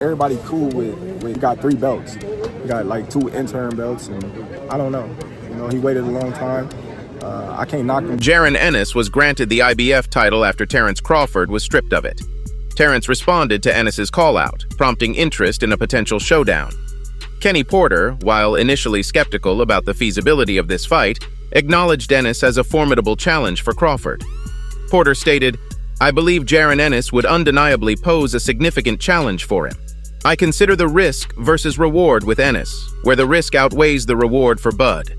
Everybody cool with got 3 belts. He got like 2 interim belts, and I don't know. He waited a long time. I can't knock him. Jaron Ennis was granted the IBF title after Terence Crawford was stripped of it. Terence responded to Ennis's call-out, prompting interest in a potential showdown. Kenny Porter, while initially skeptical about the feasibility of this fight, acknowledged Ennis as a formidable challenge for Crawford. Porter stated, "I believe Jaron Ennis would undeniably pose a significant challenge for him. I consider the risk versus reward with Ennis, where the risk outweighs the reward for Bud."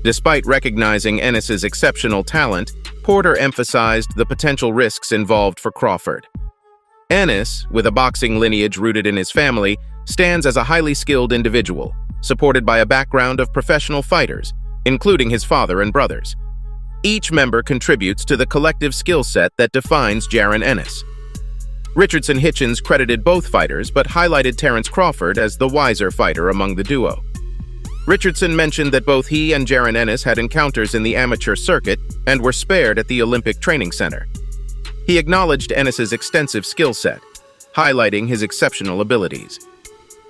Despite recognizing Ennis's exceptional talent, Porter emphasized the potential risks involved for Crawford. Ennis, with a boxing lineage rooted in his family, stands as a highly skilled individual, supported by a background of professional fighters, including his father and brothers. Each member contributes to the collective skill set that defines Jaron Ennis. Richardson Hitchins credited both fighters, but highlighted Terence Crawford as the wiser fighter among the duo. Richardson mentioned that both he and Jaron Ennis had encounters in the amateur circuit and were spared at the Olympic Training Center. He acknowledged Ennis's extensive skill set, highlighting his exceptional abilities.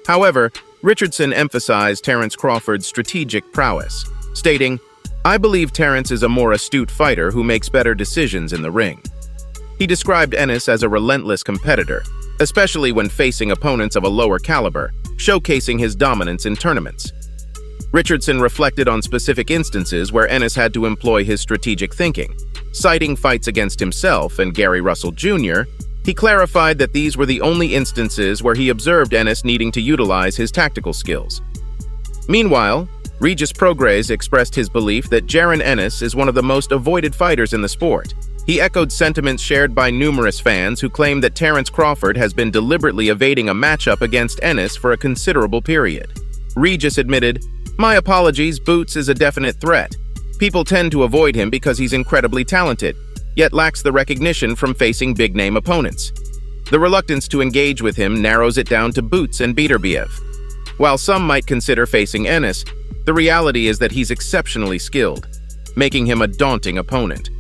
However, Richardson emphasized Terence Crawford's strategic prowess, stating, "I believe Terence is a more astute fighter who makes better decisions in the ring." He described Ennis as a relentless competitor, especially when facing opponents of a lower caliber, showcasing his dominance in tournaments. Richardson reflected on specific instances where Ennis had to employ his strategic thinking. Citing fights against himself and Gary Russell Jr., he clarified that these were the only instances where he observed Ennis needing to utilize his tactical skills. Meanwhile, Regis Prograis expressed his belief that Jaron Ennis is one of the most avoided fighters in the sport. He echoed sentiments shared by numerous fans who claim that Terence Crawford has been deliberately evading a matchup against Ennis for a considerable period. Regis admitted, "My apologies, Boots is a definite threat. People tend to avoid him because he's incredibly talented, yet lacks the recognition from facing big-name opponents. The reluctance to engage with him narrows it down to Boots and Beterbiev. While some might consider facing Ennis, the reality is that he's exceptionally skilled, making him a daunting opponent."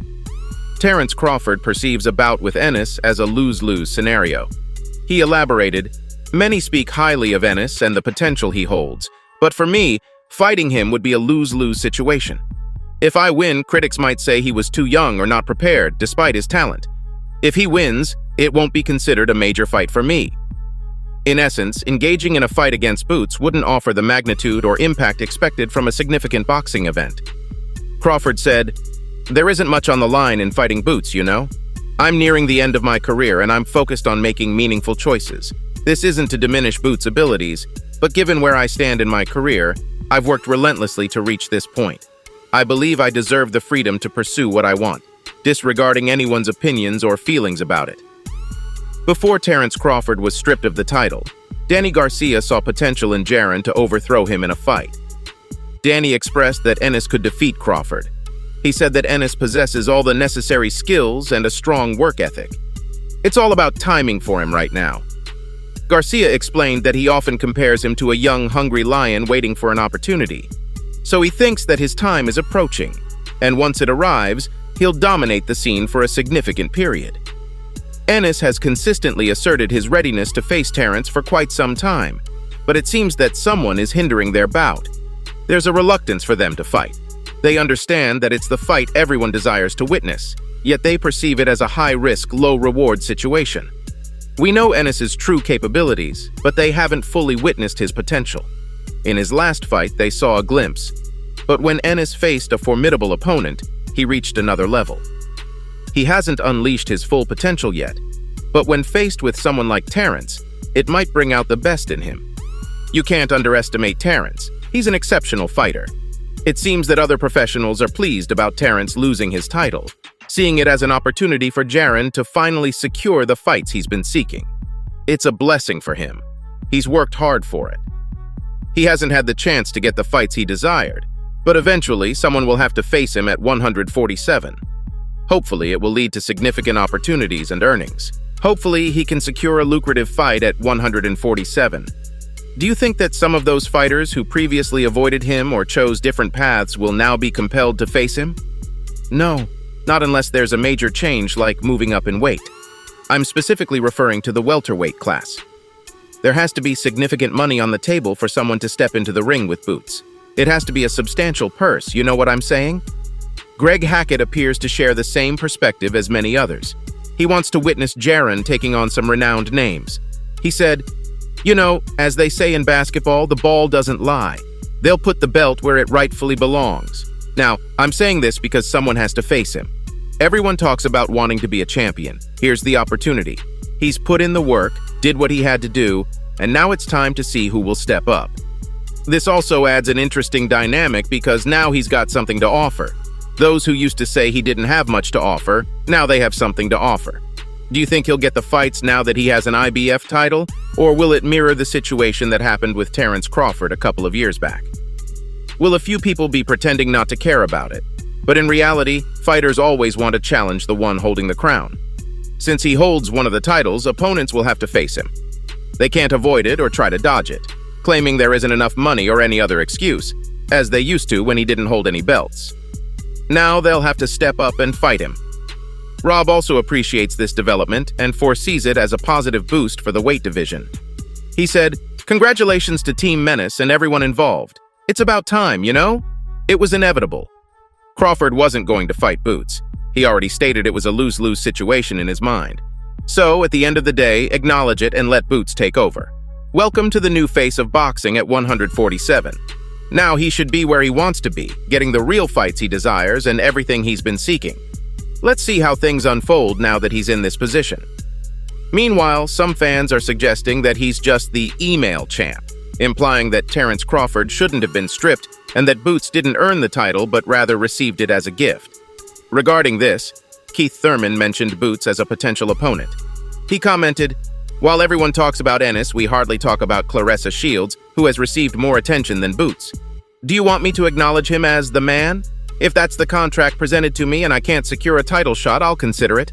Terence Crawford perceives a bout with Ennis as a lose-lose scenario. He elaborated, "Many speak highly of Ennis and the potential he holds, but for me, fighting him would be a lose-lose situation. If I win, critics might say he was too young or not prepared, despite his talent. If he wins, it won't be considered a major fight for me." In essence, engaging in a fight against Boots wouldn't offer the magnitude or impact expected from a significant boxing event. Crawford said, "There isn't much on the line in fighting Boots, you know? I'm nearing the end of my career and I'm focused on making meaningful choices. This isn't to diminish Boots' abilities, but given where I stand in my career, I've worked relentlessly to reach this point. I believe I deserve the freedom to pursue what I want, disregarding anyone's opinions or feelings about it." Before Terence Crawford was stripped of the title, Danny Garcia saw potential in Jaron to overthrow him in a fight. Danny expressed that Ennis could defeat Crawford. He said that Ennis possesses all the necessary skills and a strong work ethic. It's all about timing for him right now. Garcia explained that he often compares him to a young, hungry lion waiting for an opportunity. So he thinks that his time is approaching, and once it arrives, he'll dominate the scene for a significant period. Ennis has consistently asserted his readiness to face Terence for quite some time, but it seems that someone is hindering their bout. There's a reluctance for them to fight. They understand that it's the fight everyone desires to witness, yet they perceive it as a high-risk, low-reward situation. We know Ennis's true capabilities, but they haven't fully witnessed his potential. In his last fight, they saw a glimpse, but when Ennis faced a formidable opponent, he reached another level. He hasn't unleashed his full potential yet, but when faced with someone like Terence, it might bring out the best in him. You can't underestimate Terence. He's an exceptional fighter. It seems that other professionals are pleased about Terence losing his title, seeing it as an opportunity for Jaron to finally secure the fights he's been seeking. It's a blessing for him. He's worked hard for it. He hasn't had the chance to get the fights he desired, but eventually someone will have to face him at 147. Hopefully, it will lead to significant opportunities and earnings. Hopefully, he can secure a lucrative fight at 147. Do you think that some of those fighters who previously avoided him or chose different paths will now be compelled to face him? No, not unless there's a major change like moving up in weight. I'm specifically referring to the welterweight class. There has to be significant money on the table for someone to step into the ring with Boots. It has to be a substantial purse, you know what I'm saying? Greg Hackett appears to share the same perspective as many others. He wants to witness Jaron taking on some renowned names. He said, "You know, as they say in basketball, the ball doesn't lie. They'll put the belt where it rightfully belongs." Now, I'm saying this because someone has to face him. Everyone talks about wanting to be a champion. Here's the opportunity. He's put in the work, did what he had to do, and now it's time to see who will step up. This also adds an interesting dynamic because now he's got something to offer. Those who used to say he didn't have much to offer, now they have something to offer. Do you think he'll get the fights now that he has an IBF title, or will it mirror the situation that happened with Terence Crawford a couple of years back? Will a few people be pretending not to care about it? But in reality, fighters always want to challenge the one holding the crown. Since he holds one of the titles, opponents will have to face him. They can't avoid it or try to dodge it, claiming there isn't enough money or any other excuse, as they used to when he didn't hold any belts. Now they'll have to step up and fight him. Rob also appreciates this development and foresees it as a positive boost for the weight division. He said, "Congratulations to Team Menace and everyone involved. It's about time, you know? It was inevitable." Crawford wasn't going to fight Boots. He already stated it was a lose-lose situation in his mind. So, at the end of the day, acknowledge it and let Boots take over. Welcome to the new face of boxing at 147. Now he should be where he wants to be, getting the real fights he desires and everything he's been seeking. Let's see how things unfold now that he's in this position. Meanwhile, some fans are suggesting that he's just the email champ, implying that Terence Crawford shouldn't have been stripped and that Boots didn't earn the title but rather received it as a gift. Regarding this, Keith Thurman mentioned Boots as a potential opponent. He commented, "While everyone talks about Ennis, we hardly talk about Claressa Shields, who has received more attention than Boots. Do you want me to acknowledge him as the man? If that's the contract presented to me and I can't secure a title shot, I'll consider it.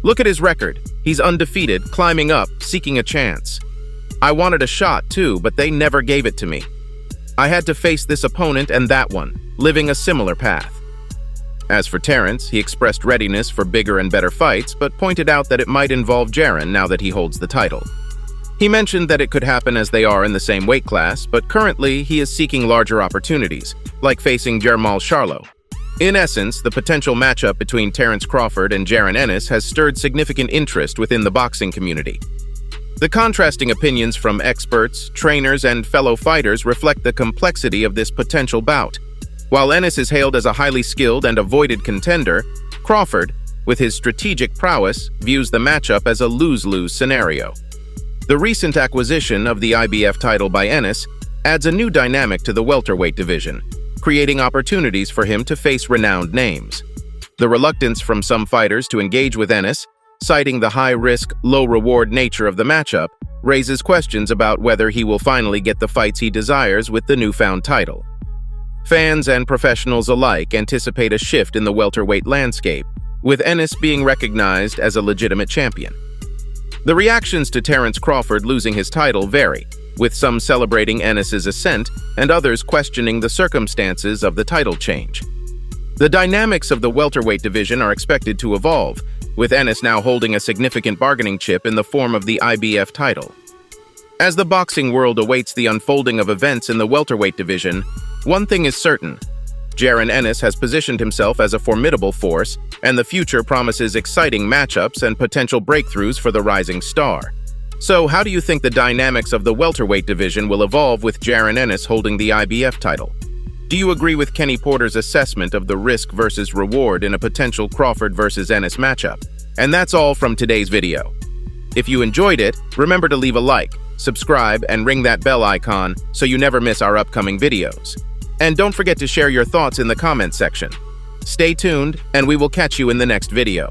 Look at his record. He's undefeated, climbing up, seeking a chance. I wanted a shot too, but they never gave it to me. I had to face this opponent and that one, living a similar path." As for Terence, he expressed readiness for bigger and better fights, but pointed out that it might involve Jaron now that he holds the title. He mentioned that it could happen as they are in the same weight class, but currently he is seeking larger opportunities, like facing Jermall Charlo. In essence, the potential matchup between Terence Crawford and Jaron Ennis has stirred significant interest within the boxing community. The contrasting opinions from experts, trainers, and fellow fighters reflect the complexity of this potential bout. While Ennis is hailed as a highly skilled and avoided contender, Crawford, with his strategic prowess, views the matchup as a lose-lose scenario. The recent acquisition of the IBF title by Ennis adds a new dynamic to the welterweight division, creating opportunities for him to face renowned names. The reluctance from some fighters to engage with Ennis, citing the high-risk, low-reward nature of the matchup, raises questions about whether he will finally get the fights he desires with the newfound title. Fans and professionals alike anticipate a shift in the welterweight landscape, with Ennis being recognized as a legitimate champion. The reactions to Terence Crawford losing his title vary, with some celebrating Ennis's ascent and others questioning the circumstances of the title change. The dynamics of the welterweight division are expected to evolve, with Ennis now holding a significant bargaining chip in the form of the IBF title. As the boxing world awaits the unfolding of events in the welterweight division, one thing is certain: Jaron Ennis has positioned himself as a formidable force, and the future promises exciting matchups and potential breakthroughs for the rising star. So, how do you think the dynamics of the welterweight division will evolve with Jaron Ennis holding the IBF title? Do you agree with Kenny Porter's assessment of the risk versus reward in a potential Crawford versus Ennis matchup? And that's all from today's video. If you enjoyed it, remember to leave a like, subscribe, and ring that bell icon so you never miss our upcoming videos. And don't forget to share your thoughts in the comments section. Stay tuned, and we will catch you in the next video.